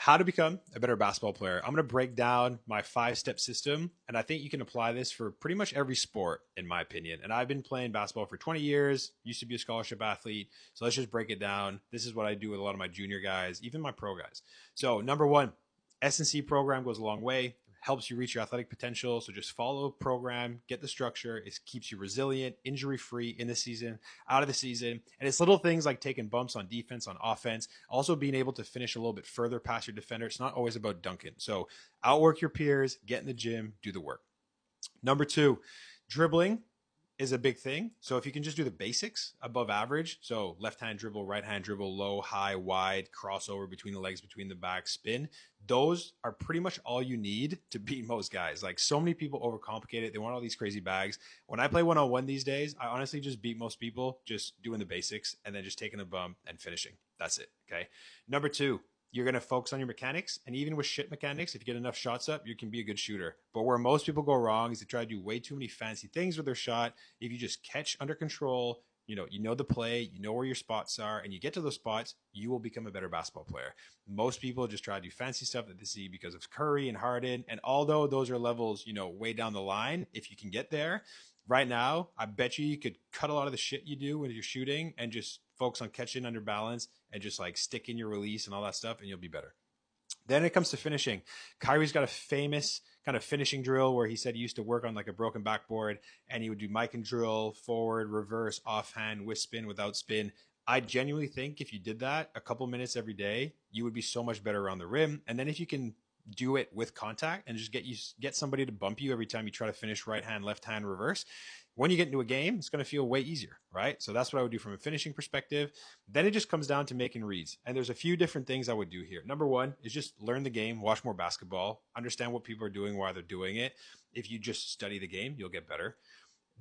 how to become a better basketball player. I'm going to break down my 5-step system, and I think you can apply this for pretty much every sport, in my opinion. And I've been playing basketball for 20 years, used to be a scholarship athlete. So let's just break it down. This is what I do with a lot of my junior guys, even my pro guys. So, number one, S&C program goes a long way, helps you reach your athletic potential. So just follow a program, get the structure. It keeps you resilient, injury free in the season, out of the season. And it's little things like taking bumps on defense, on offense, also being able to finish a little bit further past your defender. It's not always about dunking. So outwork your peers, get in the gym, do the work. Number two, dribbling is a big thing. So if you can just do the basics above average, so left hand dribble, right hand dribble, low, high, wide, crossover between the legs, between the back, spin, those are pretty much all you need to beat most guys. Like so many people overcomplicate it. They want all these crazy bags. When I play one-on-one these days, I honestly just beat most people just doing the basics and then just taking a bump and finishing. That's it. Okay. Number two, you're going to focus on your mechanics. And even with shit mechanics, if you get enough shots up, you can be a good shooter. But where most people go wrong is they try to do way too many fancy things with their shot. If you just catch under control, you know the play, you know where your spots are, and you get to those spots, you will become a better basketball player. Most people just try to do fancy stuff that they see because of Curry and Harden. And although those are levels, way down the line, if you can get there, right now, I bet you could cut a lot of the shit you do when you're shooting and just focus on catching under balance and just like stick in your release and all that stuff, and you'll be better. Then it comes to finishing. Kyrie's got a famous kind of finishing drill where he said he used to work on like a broken backboard and he would do mic and drill, forward, reverse, offhand, with spin, without spin. I genuinely think if you did that a couple minutes every day, you would be so much better around the rim. And then if you can do it with contact and just get somebody to bump you every time you try to finish right hand, left hand, reverse, when you get into a game, it's going to feel way easier, right? So that's what I would do from a finishing perspective. Then it just comes down to making reads. And there's a few different things I would do here. Number one is just learn the game, watch more basketball, understand what people are doing, why they're doing it. If you just study the game, you'll get better.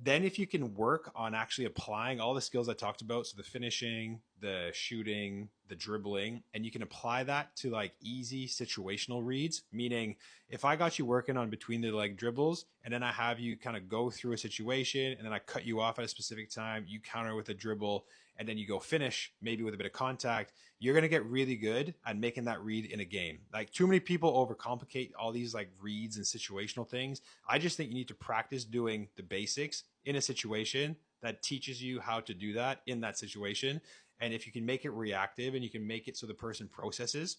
Then if you can work on actually applying all the skills I talked about, so the finishing, the shooting, the dribbling, and you can apply that to like easy situational reads, meaning if I got you working on between the leg dribbles and then I have you kind of go through a situation and then I cut you off at a specific time, you counter with a dribble, and then you go finish maybe with a bit of contact, you're going to get really good at making that read in a game. Like too many people overcomplicate all these like reads and situational things. I just think you need to practice doing the basics in a situation that teaches you how to do that in that situation. And if you can make it reactive and you can make it so the person processes,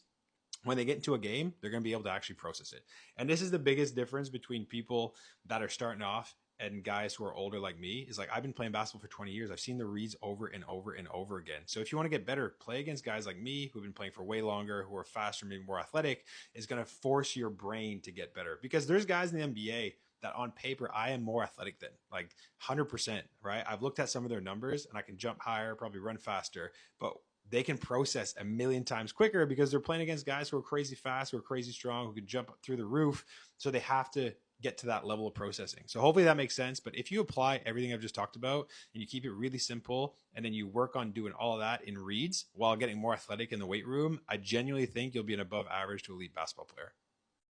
when they get into a game, they're going to be able to actually process it. And this is the biggest difference between people that are starting off and guys who are older like me. Is like, I've been playing basketball for 20 years. I've seen the reads over and over and over again. So if you want to get better, play against guys like me who've been playing for way longer, who are faster, maybe more athletic. Is going to force your brain to get better, because there's guys in the NBA that on paper I am more athletic than, like 100%, right? I've looked at some of their numbers and I can jump higher, probably run faster, but they can process a million times quicker because they're playing against guys who are crazy fast, who are crazy strong, who can jump through the roof. So they have to get to that level of processing. So hopefully that makes sense. But if you apply everything I've just talked about and you keep it really simple and then you work on doing all of that in reads while getting more athletic in the weight room, I genuinely think you'll be an above average to elite basketball player.